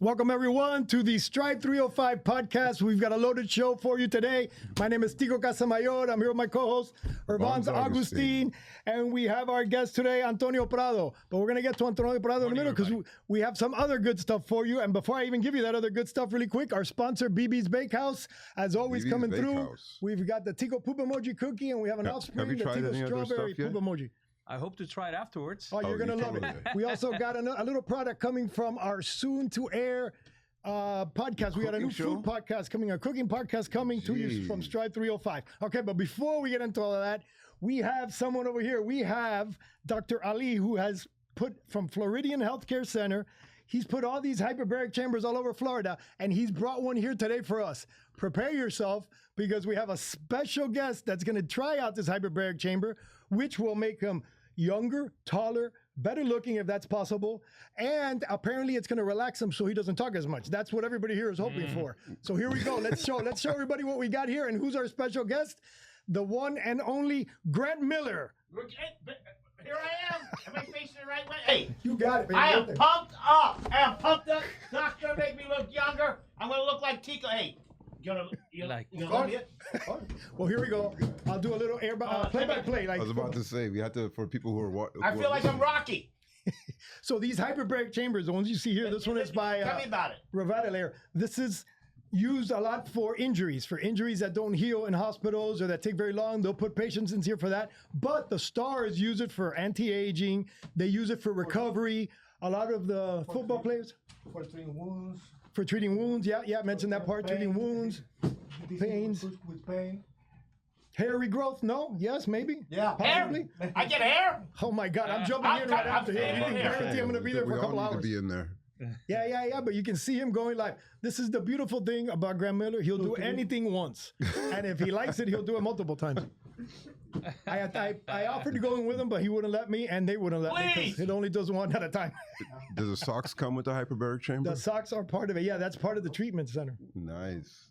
Welcome, everyone, to the Strive305 podcast. We've got a loaded show for you today. My name is Tico Casamayor. I'm here with my co-host, Irvans Augustin. And we have our guest today, Antonio Prado. But we're going to get to Antonio Prado in a minute because we have some other good stuff for you. And before I even give you that other good stuff really quick, our sponsor, BB's Bakehouse, as always, coming through. We've got the Tico Poop Emoji cookie, and we have an offspring, the Tico Strawberry Poop Emoji. I hope to try it afterwards. Oh, you're going to love it. We also got a little product coming from our soon-to-air podcast. We got a new food podcast coming, a cooking podcast coming to you from Strive305. Okay, but before we get into all of that, we have someone over here. We have Dr. Ali, who has put from Floridian Healthcare Center. He's put all these hyperbaric chambers all over Florida, and he's brought one here today for us. Prepare yourself, because we have a special guest that's going to try out this hyperbaric chamber, which will make him younger, taller, better looking if that's possible, and apparently it's going to relax him so he doesn't talk as much. That's what everybody here is hoping for. So here we go. Let's show everybody what we got here, and who's our special guest? The one and only Grant Miller. Here I am. Am I facing the right way? Hey, you got it, baby. I am pumped up. I am pumped up. Doctor, make me look younger. I'm gonna look like Tico. Hey, you gonna love it? Well, here we go. I'll do a little play-by-play. I was about to say, we have to, for people who are I feel like I'm Rocky. So these hyperbaric chambers, the ones you see here, this one is by Tell me about it. Revitalair. This is used a lot for injuries that don't heal in hospitals or that take very long. They'll put patients in here for that. But the stars use it for anti-aging. They use it for recovery. A lot of the football players. For treating wounds. For treating wounds, yeah, mentioned that part. Treating wounds, pains. With pain. Hair regrowth? No? Yes? Maybe? Yeah. Possibly? Hair? I get hair? Oh my God, I'm jumping in right after him. You can guarantee I'm going to be there for a couple hours. To be in there. Yeah, but you can see him going live. This is the beautiful thing about Grant Miller. He'll do anything once. And if he likes it, he'll do it multiple times. I offered to go in with him, but he wouldn't let me, and they wouldn't let me because it only does one at a time. Does the socks come with the hyperbaric chamber? The socks are part of it. Yeah, that's part of the treatment center. Nice.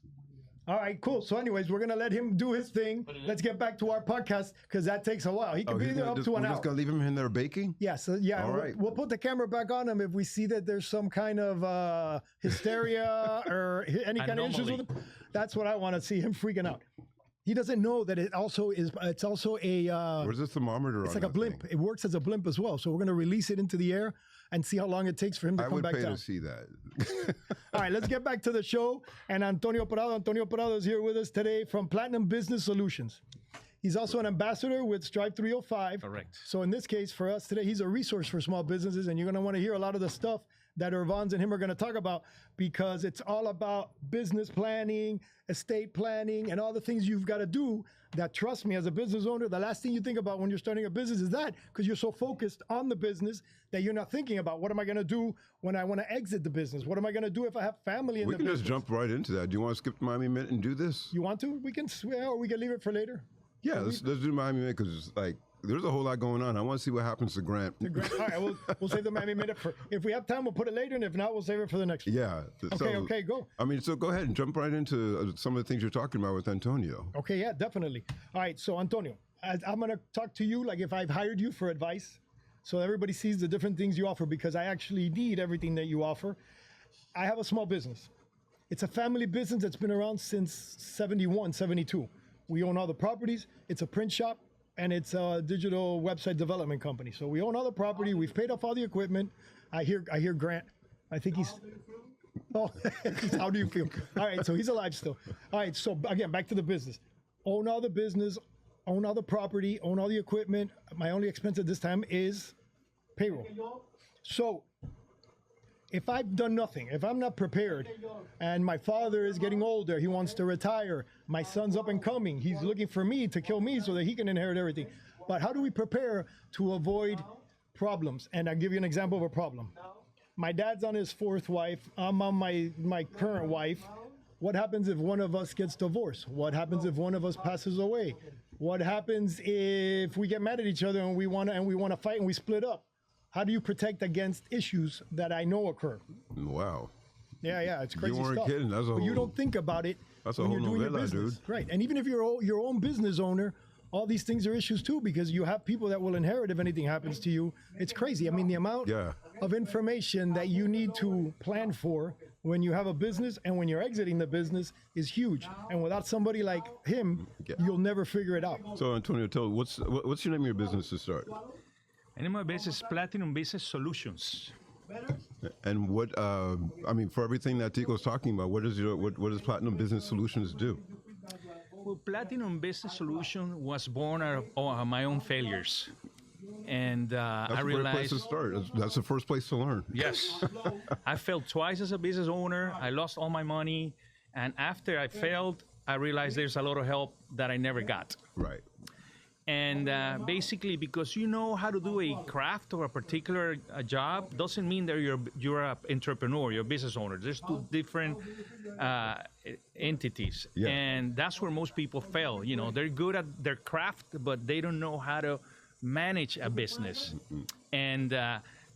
All right, cool. So anyways, we're going to let him do his thing. Let's get back to our podcast because that takes a while. He can be there up to an hour. We're just going to leave him in there baking? Yeah, so yeah, all right. We'll put the camera back on him if we see that there's some kind of hysteria or any kind of issues with him. That's what I want to see, him freaking out. He doesn't know that it's also a... Where's the thermometer It's like a blimp. It works as a blimp as well. So we're going to release it into the air and see how long it takes for him to come back down. I would pay to see that. All right, let's get back to the show. And Antonio Prado is here with us today from Platinum Business Solutions. He's also an ambassador with Strive305. Correct. So in this case, for us today, he's a resource for small businesses, and you're going to want to hear a lot of the stuff that Irvans and him are going to talk about because it's all about business planning, estate planning, and all the things you've got to do that, trust me, as a business owner, the last thing you think about when you're starting a business is that, because you're so focused on the business that you're not thinking about what am I going to do when I want to exit the business? What am I going to do if I have family in the business? We can just jump right into that. Do you want to skip to Miami Mint and do this? You want to? We can swear, or we can leave it for later. Yeah, let's do Miami Mint because it's like, there's a whole lot going on. I want to see what happens to Grant. All right, we'll save the Miami Minute for, if we have time, we'll put it later, and if not, we'll save it for the next one. Yeah. Okay, go. I mean, so go ahead and jump right into some of the things you're talking about with Antonio. Okay, yeah, definitely. All right, so Antonio, I'm going to talk to you like if I've hired you for advice, so everybody sees the different things you offer, because I actually need everything that you offer. I have a small business. It's a family business that's been around since 71, 72. We own all the properties. It's a print shop. And it's a digital website development company. So we own all the property. We've paid off all the equipment. I hear Grant. I think he's... Oh, how do you feel? All right, so he's alive still. All right, so again, back to the business. Own all the business, own all the property, own all the equipment. My only expense at this time is payroll. So if I've done nothing, if I'm not prepared, and my father is getting older, he wants to retire, my son's up and coming, he's looking for me to kill me so that he can inherit everything. But how do we prepare to avoid problems? And I'll give you an example of a problem. My dad's on his fourth wife, I'm on my current wife. What happens if one of us gets divorced? What happens if one of us passes away? What happens if we get mad at each other and we want to fight and we split up? How do you protect against issues that I know occur? Wow. Yeah, it's crazy stuff. You weren't kidding. That's a but you don't think about it that's a when whole you're doing your novella, business. dude. Right, and even if you're your own business owner, all these things are issues too, because you have people that will inherit if anything happens to you. It's crazy. I mean, the amount Yeah. of information that you need to plan for when you have a business and when you're exiting the business is huge. And without somebody like him, you'll never figure it out. So Antonio, tell me, what's your name of your business to start? And in my business, Platinum Business Solutions. And what I mean, for everything that Tico's talking about, what does Platinum Business Solutions do? Well, Platinum Business Solution was born out of my own failures. And That's I a great place realized, to start. That's the first place to learn. yes, I failed twice as a business owner. I lost all my money. And after I failed, I realized there's a lot of help that I never got. Right. And basically, because you know how to do a craft or a particular job, doesn't mean that you're an entrepreneur, you're a business owner. There's two different entities, Yeah. and that's where most people fail. You know, they're good at their craft, but they don't know how to manage a business. And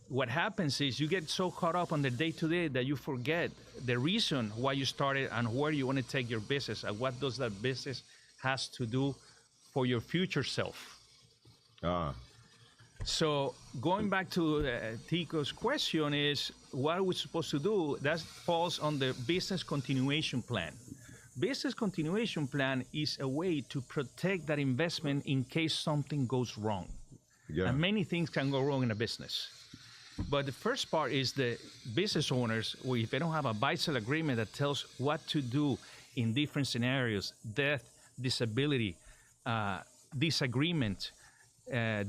what happens is you get so caught up on the day-to-day that you forget the reason why you started and where you want to take your business and what does that business has to do for your future self. So going back to Tico's question is, what are we supposed to do? That falls on the business continuation plan. Business continuation plan is a way to protect that investment in case something goes wrong. Yeah. And many things can go wrong in a business. But the first part is the business owners, if they don't have a buy-sell agreement that tells what to do in different scenarios, death, disability, disagreement,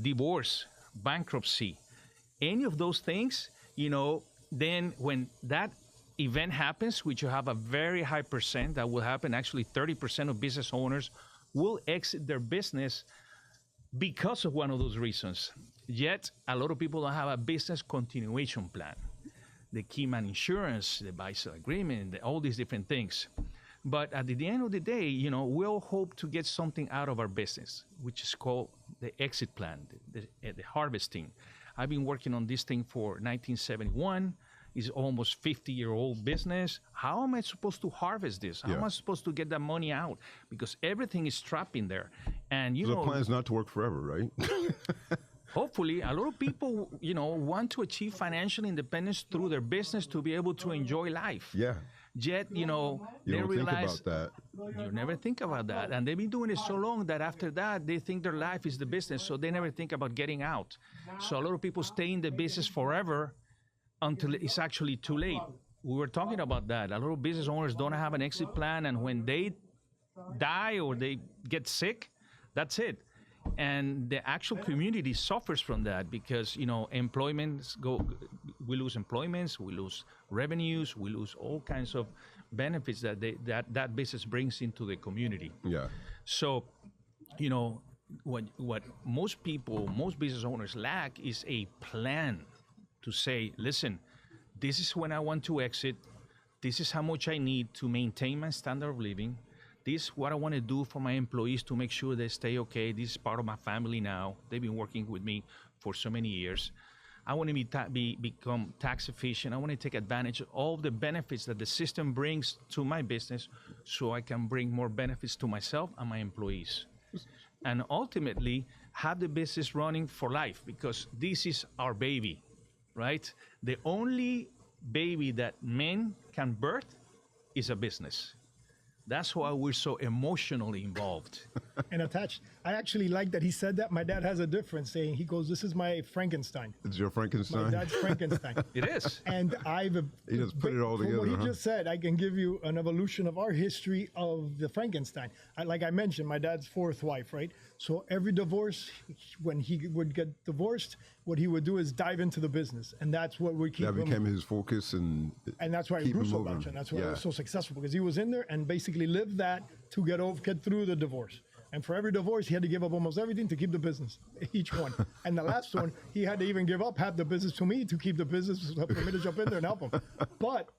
divorce, bankruptcy, any of those things, you know, then when that event happens, which you have a very high percent, that will happen, actually 30% of business owners will exit their business because of one of those reasons. Yet, a lot of people don't have a business continuation plan. The key man insurance, the buy-sell agreement, all these different things. But at the end of the day, you know, we'll hope to get something out of our business, which is called the exit plan, the harvesting. I've been working on this thing for 1971. It's almost 50-year-old business. How am I supposed to harvest this? How am I supposed to get that money out? Because everything is trapped in there. And you So know, the plan is not to work forever, right? hopefully, a lot of people, you know, want to achieve financial independence through their business to be able to enjoy life. Yeah. Yet, you know, You they don't realize think about that. you never think about that. And they've been doing it so long that after that, they think their life is the business, so they never think about getting out. So a lot of people stay in the business forever until it's actually too late. We were talking about that. A lot of business owners don't have an exit plan, and when they die or they get sick, that's it. And the actual community suffers from that because, you know, we lose employments, we lose revenues, we lose all kinds of benefits that business brings into the community. Yeah. So, you know, what most business owners lack is a plan to say, listen, this is when I want to exit. This is how much I need to maintain my standard of living. This is what I want to do for my employees to make sure they stay okay. This is part of my family now. They've been working with me for so many years. I want to become tax efficient. I want to take advantage of all the benefits that the system brings to my business so I can bring more benefits to myself and my employees. And ultimately, have the business running for life because this is our baby, right? The only baby that men can birth is a business. That's why we're so emotionally involved. And attached. I actually like that he said that. My dad has a difference saying, he goes, this is my Frankenstein. It's your My Frankenstein. dad's Frankenstein. It is. And He just put it all from together. what he huh? just said, I can give you an evolution of our history of the Frankenstein. Like I mentioned, my dad's fourth wife, right? So every divorce, when he would get divorced, what he would do is dive into the business. And that's what would keep That him. became his focus, and And that's why he keep grew him so moving. much. And that's why he Yeah. was so successful because he was in there and basically lived that to get through the divorce. And for every divorce, he had to give up almost everything to keep the business, each one. And the last one, he had to even give up half the business to me to keep the business for me to jump in there and help him. But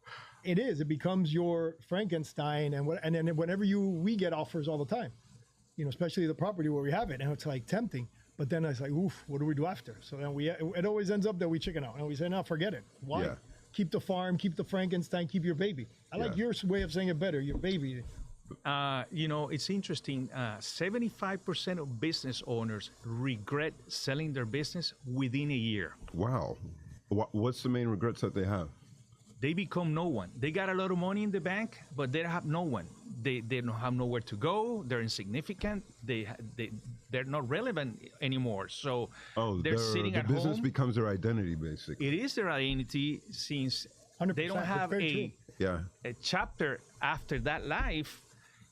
it becomes your Frankenstein. And then whenever we get offers all the time, you know, especially the property where we have it, and it's like tempting. But then it's like, oof, what do we do after? So then it always ends up that we chicken out and we say, no, forget it. Why? Yeah. Keep the farm, keep the Frankenstein, keep your baby. I like Yeah. your way of saying it better, your baby. It's interesting. 75% of business owners regret selling their business within a year. Wow. What's the main regrets that they have? They become no one. They got a lot of money in the bank, but they have no one. They don't have nowhere to go. They're insignificant. They're not relevant anymore. So they're sitting at home. The business becomes their identity, basically. It is their identity since 100%, they don't have a chapter after that life.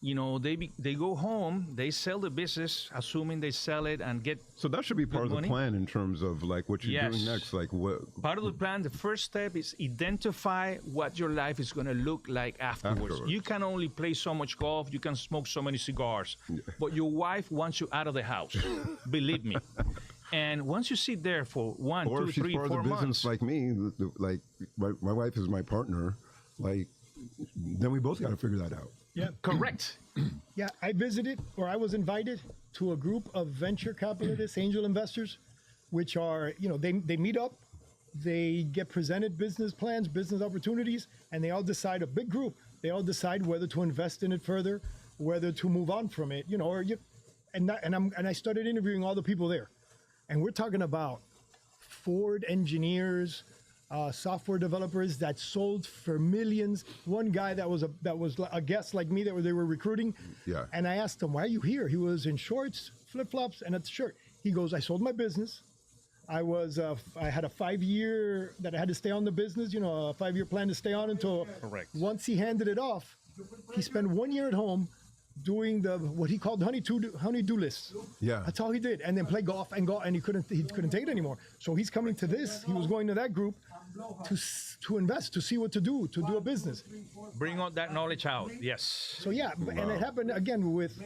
They go home, they sell the business, assuming they sell it and get. So that should be part of the money. plan in terms of like what you're doing next. Like what? Part of the plan, the first step is identify what your life is going to look like afterwards. You can only play so much golf, you can smoke so many cigars, but your wife wants you out of the house. Believe me. And once you sit there for 1, 2, 3, 4 months, or if she's part of the business like me, like my wife is my partner, like then we both got to figure that out. Yeah. Correct. Yeah, I was invited to a group of venture capitalists, angel investors, which are, they meet up, they get presented business plans, business opportunities, and they all decide, a big group, they all decide whether to invest in it further, whether to move on from it, and I started interviewing all the people there. And we're talking about Ford engineers, software developers that sold for millions. One guy that was a guest like me that they were recruiting. Yeah. And I asked him, "Why are you here?" He was in shorts, flip flops, and a shirt. He goes, "I sold my business. I had a 5-year that I had to stay on the business. A 5-year plan to stay on until." Correct. Once he handed it off, he spent 1 year at home doing what he called honey-do lists. Yeah. That's all he did, and then play golf, and he couldn't take it anymore. So he's coming to this. He was going to that group to invest, to see what to do a business. Bring all that knowledge out. Yes. So yeah, and it happened again with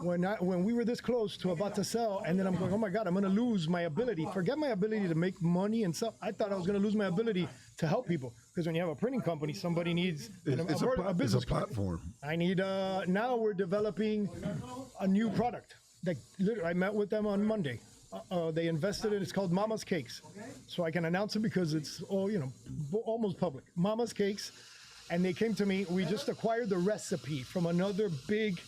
when we were this close to about to sell, and then I'm going, oh my God, I'm going to lose my ability. Forget my ability to make money and stuff. I thought I was going to lose my ability to help people, because when you have a printing company, somebody needs a business platform. I need. Now we're developing a new product. That literally, I met with them on Monday. They invested in. It's called Mama's Cakes, so I can announce it because it's almost public. Mama's Cakes, and they came to me. We just acquired the recipe from another big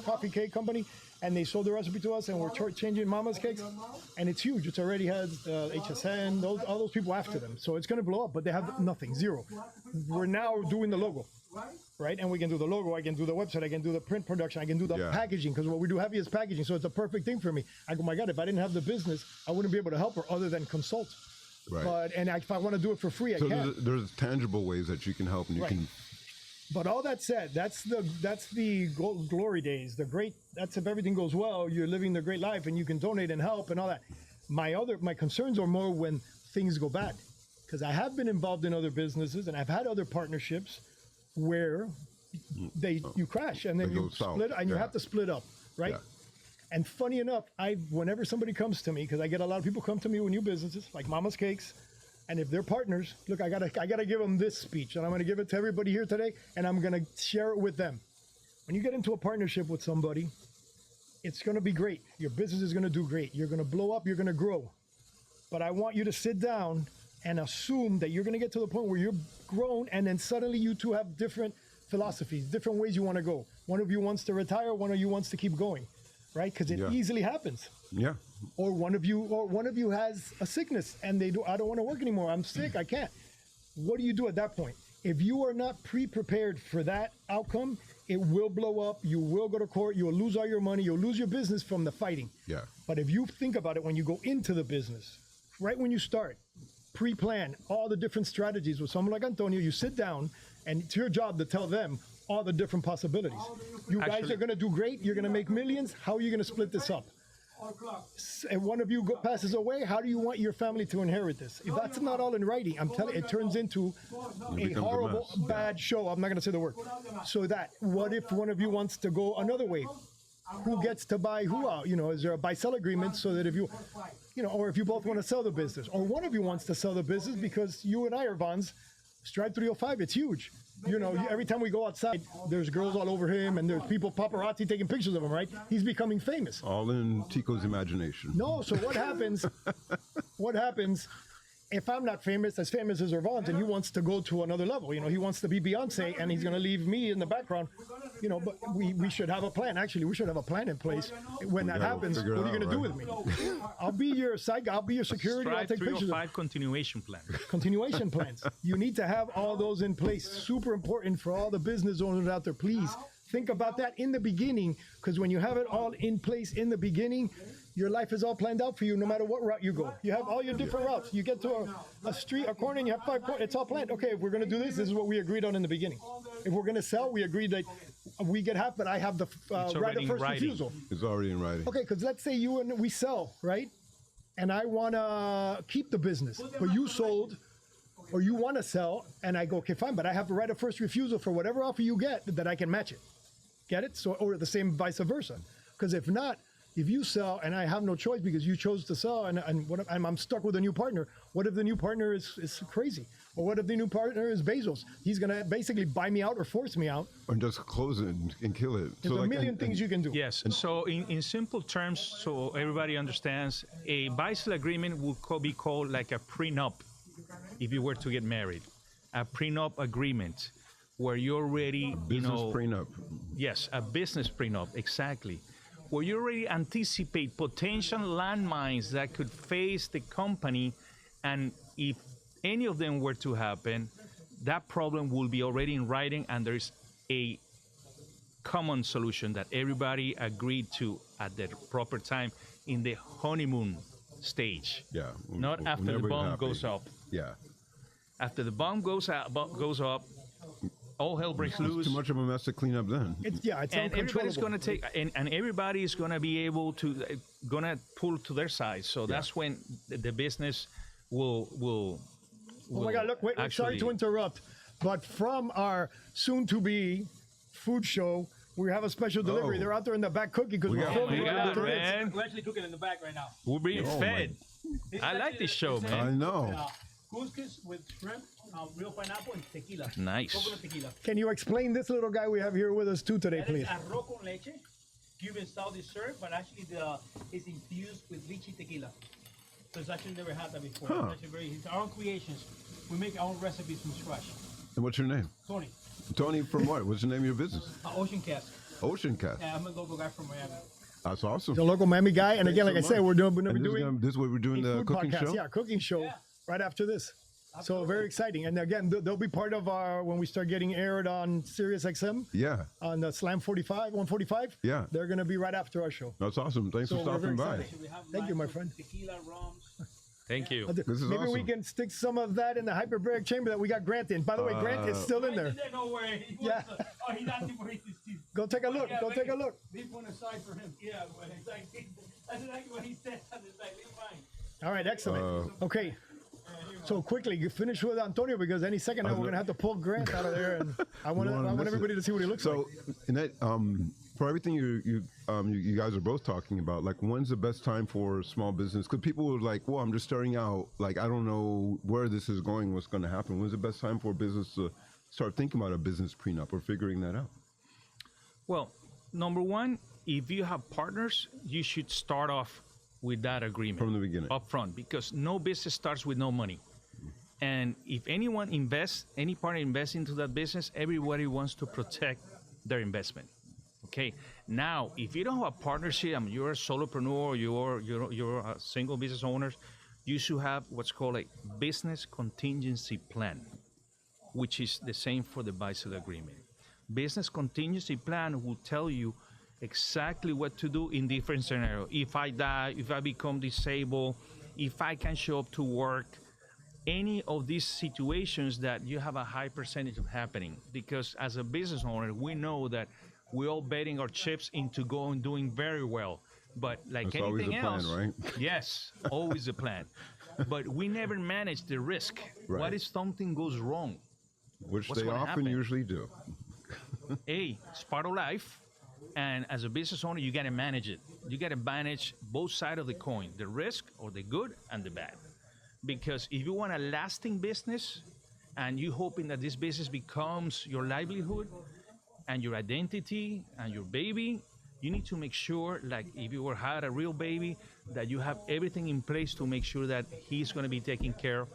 coffee cake company, and they sold the recipe to us, and we're changing Mama's Cakes, and it's huge. It already has HSN, all those people after them, so it's going to blow up. But they have nothing, zero. We're now doing the logo. Right, and we can do the logo, I can do the website, I can do the print production, I can do the packaging, because what we do heavy is packaging, so it's a perfect thing for me. I go, my God, if I didn't have the business, I wouldn't be able to help her other than consult. Right. But if I want to do it for free, I can. There's tangible ways that you can help, and you can. But all that said, that's the glory days. That's if everything goes well, you're living the great life, and you can donate and help and all that. My concerns are more when things go bad, because I have been involved in other businesses, and I've had other partnerships where you crash, and then you split, and you have to split up, right? Yeah. And funny enough, whenever somebody comes to me, because I get a lot of people come to me with new businesses like Mama's Cakes, and if they're partners, look, I gotta give them this speech, and I'm gonna give it to everybody here today, and I'm gonna share it with them. When you get into a partnership with somebody, it's gonna be great. Your business is gonna do great. You're gonna blow up. You're gonna grow. But I want you to sit down and assume that you're going to get to the point where you're grown, and then suddenly you two have different philosophies, different ways you want to go. One of you wants to retire, one of you wants to keep going, right? Because it easily happens. Yeah. Or one of you has a sickness, and I don't want to work anymore. I'm sick. I can't. What do you do at that point? If you are not pre-prepared for that outcome, it will blow up. You will go to court. You'll lose all your money. You'll lose your business from the fighting. Yeah. But if you think about it when you go into the business, right when you start, pre-plan all the different strategies with someone like Antonio, you sit down, and it's your job to tell them all the different possibilities. You guys are going to do great. You're going to make millions. How are you going to split this up? And one of you passes away. How do you want your family to inherit this? If that's not all in writing, I'm telling you, it turns into a horrible, bad show. I'm not going to say the word. So what if one of you wants to go another way? Who gets to buy who out? Is there a buy-sell agreement so that if you or if you both want to sell the business, or one of you wants to sell the business because you and I are Irvans, Strive305, it's huge. Every time we go outside, there's girls all over him, and there's people, paparazzi, taking pictures of him, right? He's becoming famous. All in Tico's imagination. No, so what happens if I'm not as famous as Irvans, and he wants to go to another level, he wants to be Beyonce, and he's going to leave me in the background, but we should have a plan. Actually, we should have a plan in place. When that happens, what are you going to do with me? I'll be your side guy. I'll be your security. I'll take pictures. Strive305 continuation plan. Continuation plans. You need to have all those in place. Super important for all the business owners out there. Please think about that in the beginning, because when you have it all in place in the beginning, your life is all planned out for you no matter what route you go. You have all your different routes. You get to a street, a corner, and you have 5 corners. It's all planned. Okay, if we're going to do this, this is what we agreed on in the beginning. If we're going to sell, we agreed that we get half, but I have the right of first refusal. It's already in writing. Okay, because let's say you and we sell, right? And I want to keep the business, but you sold, or you want to sell, and I go, okay, fine, but I have the right of first refusal for whatever offer you get that I can match it. Get it? So, or the same vice versa. Because if not, if you sell and I have no choice because you chose to sell, and I'm stuck with a new partner, what if the new partner is crazy? Or what if the new partner is Bezos? He's going to basically buy me out or force me out. Or just close it and kill it. There's a million things you can do. Yes. So in simple terms, so everybody understands, a buy-sell agreement would be called like a prenup if you were to get married. A prenup agreement where you're already, Business prenup. Yes, a business prenup, exactly. Where you already anticipate potential landmines that could face the company, and if any of them were to happen, that problem will be already in writing, and there is a common solution that everybody agreed to at the proper time in the honeymoon stage. Yeah. Not after the bomb goes up. Yeah. After the bomb goes up, all hell breaks loose. It's too much of a mess to clean up then. It's And everybody's going to take, and everybody is going to be able to, going to pull to their side. So that's when the business will. Oh my God! Look, wait, sorry to interrupt, but from our soon-to-be food show, we have a special delivery. They're out there in the back cooking because we're filming. Man. We're actually cooking in the back right now. We're being fed. I like this show, man. I know. Couscous with shrimp, real pineapple, and tequila. Nice. Coconut tequila. Can you explain this little guy we have here with us too today, That please? is arroz con leche, Cuban style dessert, but actually it's infused with lychee tequila. So it's actually never had that before. Huh. It's actually it's our own creations. We make our own recipes from scratch. And what's your name? Tony, Tony from what? What's the name of your business? Ocean Cast. Ocean Cat. Yeah, I'm a local guy from Miami. That's awesome. The local Miami guy, and again, like I so said, much. we're gonna be And doing this is where we're doing a the food cooking podcast. show? Yeah, cooking show right after this. So very exciting. And again, they'll be part of our when we start getting aired on Sirius XM Yeah. on the Slam 145. Yeah. They're gonna be right after our show. That's awesome. Thanks So for we're stopping very by. excited. We have Thank you, my lines of friend. Tequila, rums. Thank you. This is Maybe we awesome. can stick some of that in the hyperbaric chamber that we got Grant in. By the way, Grant is still in there. No way. Yeah. Oh, he's asking for his. Go take a look. Go take a look. Leave one aside for him. Yeah, but it's like, that's exactly what he said. It's like, leave mine. All right, excellent. Okay. So quickly, you finish with Antonio because any second now we're gonna have to pull Grant out of there, and I want everybody to see what he looks like. So, in that, for everything you guys are both talking about, like, when's the best time for small business? Because people are like, well, I'm just starting out. Like, I don't know where this is going, what's going to happen. When's the best time for a business to start thinking about a business prenup or figuring that out? Well, number one, if you have partners, you should start off with that agreement From the beginning. up front, because no business starts with no money. And if anyone invests, any partner invests into that business, everybody wants to protect their investment. Okay. Now, if you don't have a partnership, I mean, you're a solopreneur, you're a single business owner, you should have what's called a business contingency plan, which is the same for the buy-sell agreement. Business contingency plan will tell you exactly what to do in different scenarios. If I die, if I become disabled, if I can show up to work, any of these situations that you have a high percentage of happening. Because as a business owner, we know that we're all betting our chips into doing very well. But like That's anything always a plan, else, right? yes, always a plan. But we never manage the risk. Right. What if something goes wrong? Which What's they gonna often happen? usually do. Hey, it's part of life. And as a business owner, you got to manage it. You got to manage both sides of the coin, the risk or the good and the bad. Because if you want a lasting business and you're hoping that this business becomes your livelihood and your identity and your baby, you need to make sure, like if had a real baby, that you have everything in place to make sure that he's going to be taken care of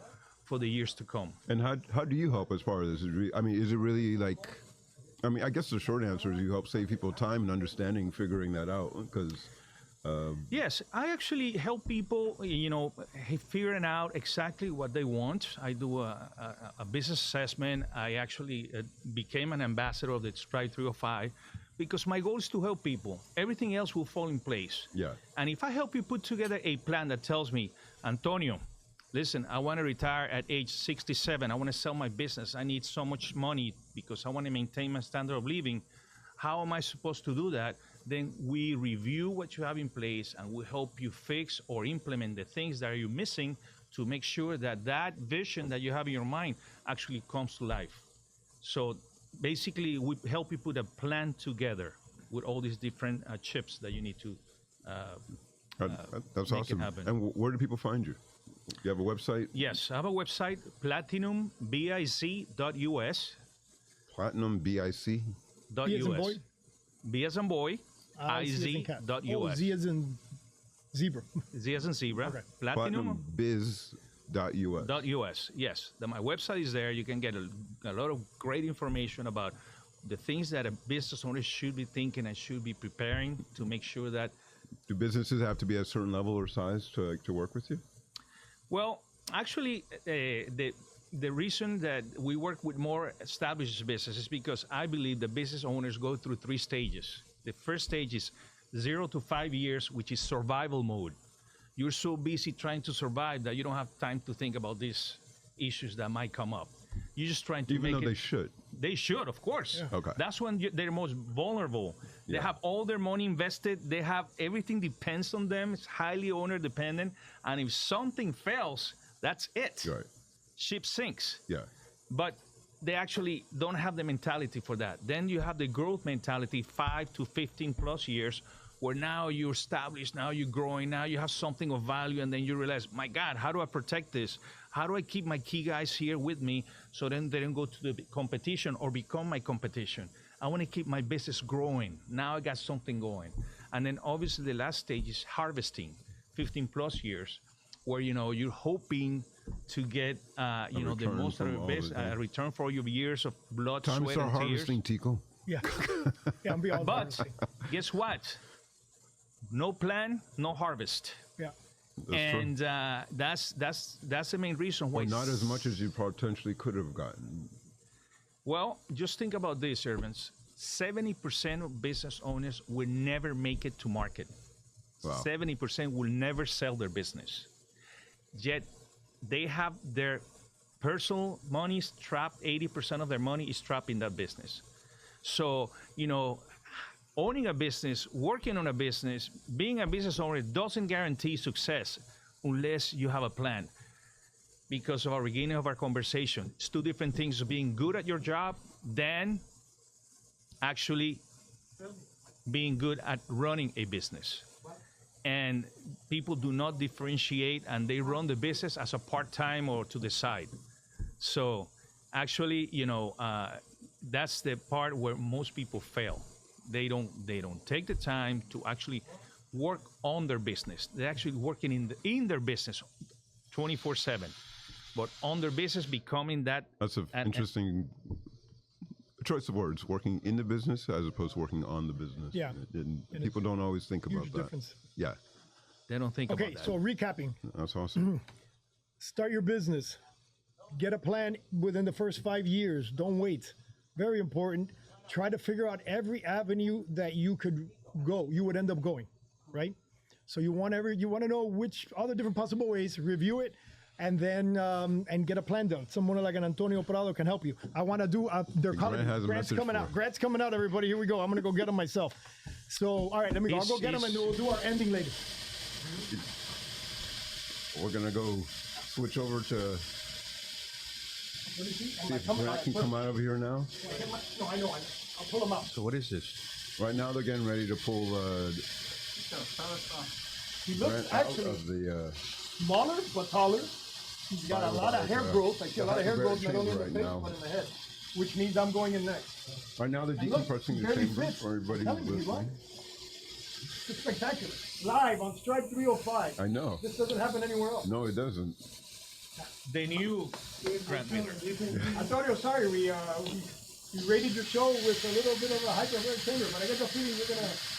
for the years to come. And how do you help as far as this? I mean, is it really like? I mean, I guess the short answer is you help save people time and understanding, figuring that out. Because yes, I actually help people, figuring out exactly what they want. I do a business assessment. I actually became an ambassador of the Strive305 because my goal is to help people. Everything else will fall in place. Yeah. And if I help you put together a plan that tells me, Antonio, listen, I want to retire at age 67. I want to sell my business. I need so much money because I want to maintain my standard of living. How am I supposed to do that? Then we review what you have in place and we help you fix or implement the things that you're missing to make sure that that vision that you have in your mind actually comes to life. So basically, we help you put a plan together with all these different chips that you need to that's make awesome. it happen. And where do people find you? You have a website? Yes, I have a website, platinumbiz.us. Platinum BIC. B as in boy? B as in boy, Z as in cat. IZ.us. Oh, Z as in zebra. Z as in zebra. Okay. Platinumbiz.us. Yes, my website is there. You can get a lot of great information about the things that a business owner should be thinking and should be preparing to make sure that. Do businesses have to be at a certain level or size to work with you? Well, actually, the reason that we work with more established businesses is because I believe the business owners go through 3 stages. The first stage is 0 to 5 years, which is survival mode. You're so busy trying to survive that you don't have time to think about these issues that might come up. You're just trying to Even make though it. they should. They should, of course. Yeah. Okay. That's when they're most vulnerable. They Yeah. have all their money invested. They have everything depends on them. It's highly owner dependent. And if something fails, that's it. Right. Ship sinks. Yeah. But they actually don't have the mentality for that. Then you have the growth mentality, 5 to 15 plus years, where now you're established, now you're growing, now you have something of value, and then you realize, my God, how do I protect this? How do I keep my key guys here with me so then they don't go to the competition or become my competition? I want to keep my business growing. Now I got something going. And then obviously the last stage is harvesting, 15 plus years, where, you're hoping to get, the return most from all of it, return for your years of blood, Time to sweat, start and tears. harvesting, Tico. Yeah. Yeah, I'm beyond But harvesting. guess what? No plan, no harvest. Yeah. That's true. And that's the main reason why. Or not as much as you potentially could have gotten. Well, just think about this, Irvans. 70% of business owners will never make it to market. Wow. 70% will never sell their business. Yet they have their personal money trapped. 80% of their money is trapped in that business. So, owning a business, working on a business, being a business owner doesn't guarantee success unless you have a plan. Because of our beginning of our conversation, it's 2 different things: being good at your job, than actually being good at running a business. And people do not differentiate, and they run the business as a part-time or to the side. So actually, that's the part where most people fail. They don't take the time to actually work on their business. They're actually working in their business 24/7, but on their business becoming that. That's an interesting choice of words, working in the business as opposed to working on the business. Yeah. And people don't always think about Huge that. difference. Yeah. They don't think Okay, about that. so recapping. That's awesome. Start your business. Get a plan within the first 5 years. Don't wait. Very important. Try to figure out every avenue that you would end up going, right? So you want to know which other different possible ways, review it, and then and get a plan done. Someone like an Antonio Prado can help you. I want to do. They're calling me. has a Grant's message coming for out. us. Grant's coming out. Everybody, here we go. I'm gonna go get them myself. So all right, let me go. I'll go get them, and we'll do our ending later. We're going to go switch over to see if Grant can come out of here now. No, I know. I'll pull them out. So what is this? Right now they're getting ready to pull He Grant looks out actually of the... smaller but taller. He's got a lot of hair growth. I see a lot of hair growth not only in the right face now. but in the head, which means I'm going in next. Right now they're And look, decompressing he the barely chamber fits. for everybody I'm telling who's you, he's listening. right. It's spectacular. Live on Strive305. I know. This doesn't happen anywhere else. No, it doesn't. The new Grant Miller. Antonio, sorry, we rated your show with a little bit of a hyperbaric chamber, but I get the feeling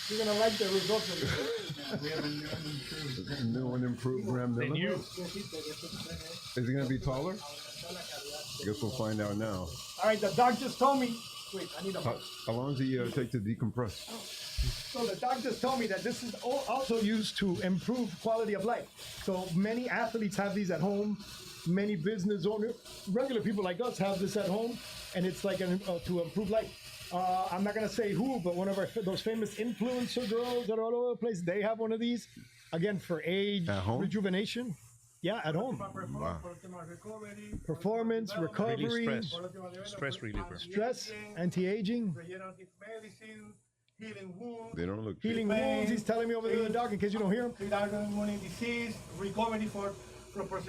you're gonna like the results of it. We have a new New and improved Graham The Miller. new. Is he gonna be taller? I guess we'll find out now. All right, the doc just told me. Wait, I need a. How long does he take to decompress? So the doc just told me that this is also used to improve quality of life. So many athletes have these at home. Many business owners, regular people like us, have this at home, and it's like to improve life. I'm not gonna say who, but one of those famous influencer girls that are all over the place, they have one of these. Again, for age At home? rejuvenation. Yeah, at home. Wow. Performance, recovery, Relief stress reliever. stress, anti-aging, medicine, healing wounds, They don't look. healing wounds. He's telling me over there, the doc, in case you don't hear him. autoimmune disease, recovery from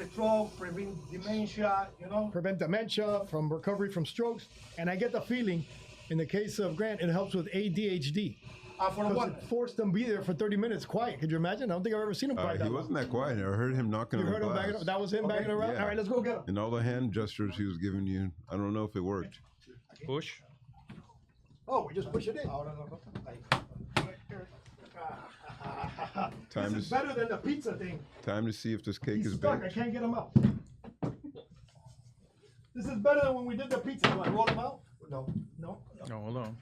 stroke, prevent dementia, Prevent dementia, from recovery from strokes. And I get the feeling, in the case of Grant, it helps with ADHD. For Because one. it forced him to be there for 30 minutes quiet. Could you imagine? I don't think I've ever seen him quiet He that long. wasn't that quiet. I heard him knocking You on heard the him banging? glass. That was him banging around? yeah. All right, let's go get him. And all the hand gestures he was giving you, I don't know if it worked. Push. Oh, we just push it in. Time This is to better than the pizza thing. time to see if this cake He's is stuck. I baked. can't get him out. This is better than when we did the pizza. Do I roll him out? No. No? No, hold on.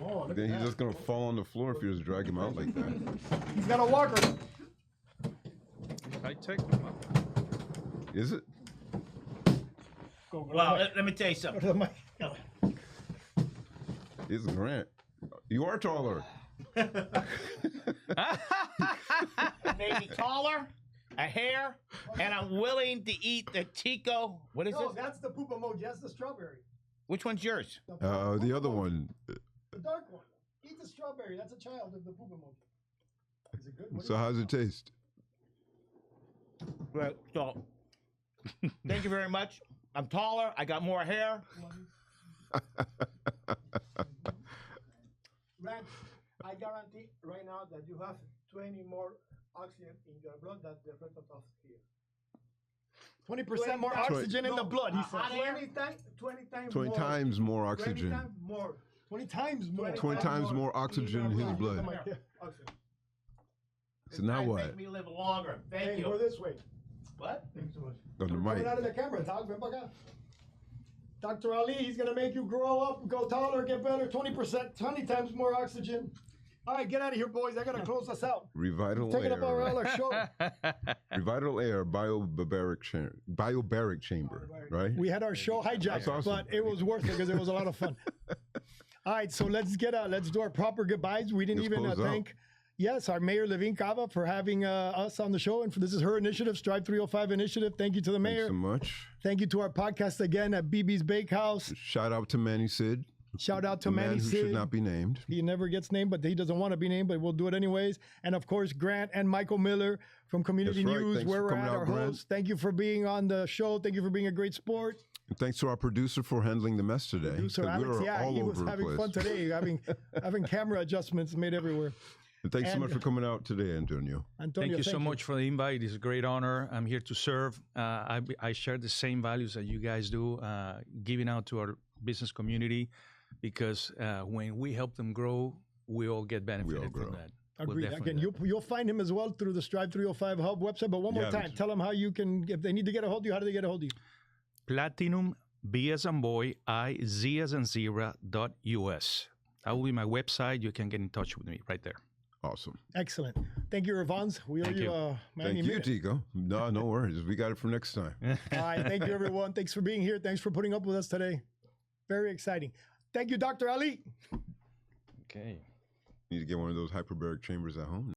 Oh, look Then at he's that. just gonna fall on the floor if you just drag him out like that. He's got a walker. I take. Is it? Go, go Well, to let me tell you the something. mic. Go to the mic. It's Grant. You are taller. Maybe taller, a hair, and I'm willing to eat the Tico. What is No, this? that's the poop emoji. That's the strawberry. Which one's yours? The The other one. The dark one. Eat the strawberry. That's a child of the poop emoji. Is it good? What So is how's it taste? Right. So, thank you very much. I'm taller. I got more hair. Grant, I guarantee right now that you have 20 more oxygen in your blood than the rest of us here. 20% more oxygen in the blood, he said. 20 times 20 more. times more 20 oxygen. times more. 20 times more. 20 times more oxygen in his blood. Oxygen. So now Guys what? Make me live longer. Thank Hey, you. go this way. What? Thanks so much. On the Coming mic. out of the camera, Doc. Ven para acá. Dr. Ali, he's going to make you grow up, go taller, get better. 20%, 20 times more oxygen. All right, get out of here, boys. I got to close us out. Revital Taking up all air. our show. Revital air biobaric chamber. Right? We had our show hijacked, That's awesome. but it was worth it because it was a lot of fun. All right, so let's do our proper goodbyes. We didn't Let's even close out. thank, yes, our Mayor Levine Cava for having us on the show, and this is her initiative, Strive305 initiative. Thank you to the Thanks mayor. so much. Thank you to our podcast again at BB's Bakehouse. Shout out to Manny Sid. Shout out to the Manny man who Sid. should not be named. He never gets named, but he doesn't want to be named, but we'll do it anyways. And of course, Grant and Michael Miller from Community That's right. News, Thanks where for we're coming at, out, our Grant. hosts. Thank you for being on the show. Thank you for being a great sport. And thanks to our producer for handling the mess today. Producer 'cause we Alex, were yeah, all he was over the having place. fun today, having camera adjustments made everywhere. And thanks so And- much for coming out today, Antonio. Antonio, Thank you so much for the invite. It's a great honor. I'm here to serve. I share the same values that you guys do, giving out to our business community, because when we help them grow, we all get benefited grow. from that. We'll Agreed. definitely Again, do. you'll find him as well through the Strive305 Hub website. But one more Yeah, time, that's- tell them how you can, if they need to get a hold of you, how do they get a hold of you? Platinum B as in boy, I Z as in zebra.us. That will be my website. You can get in touch with me right there. Awesome. Excellent. Thank you, Irvans. We owe Thank you you. a Thank you, minute. Tico. No worries. We got it for next time. All right. Thank you, everyone. Thanks for being here. Thanks for putting up with us today. Very exciting. Thank you, Dr. Ali. Okay. Need to get one of those hyperbaric chambers at home.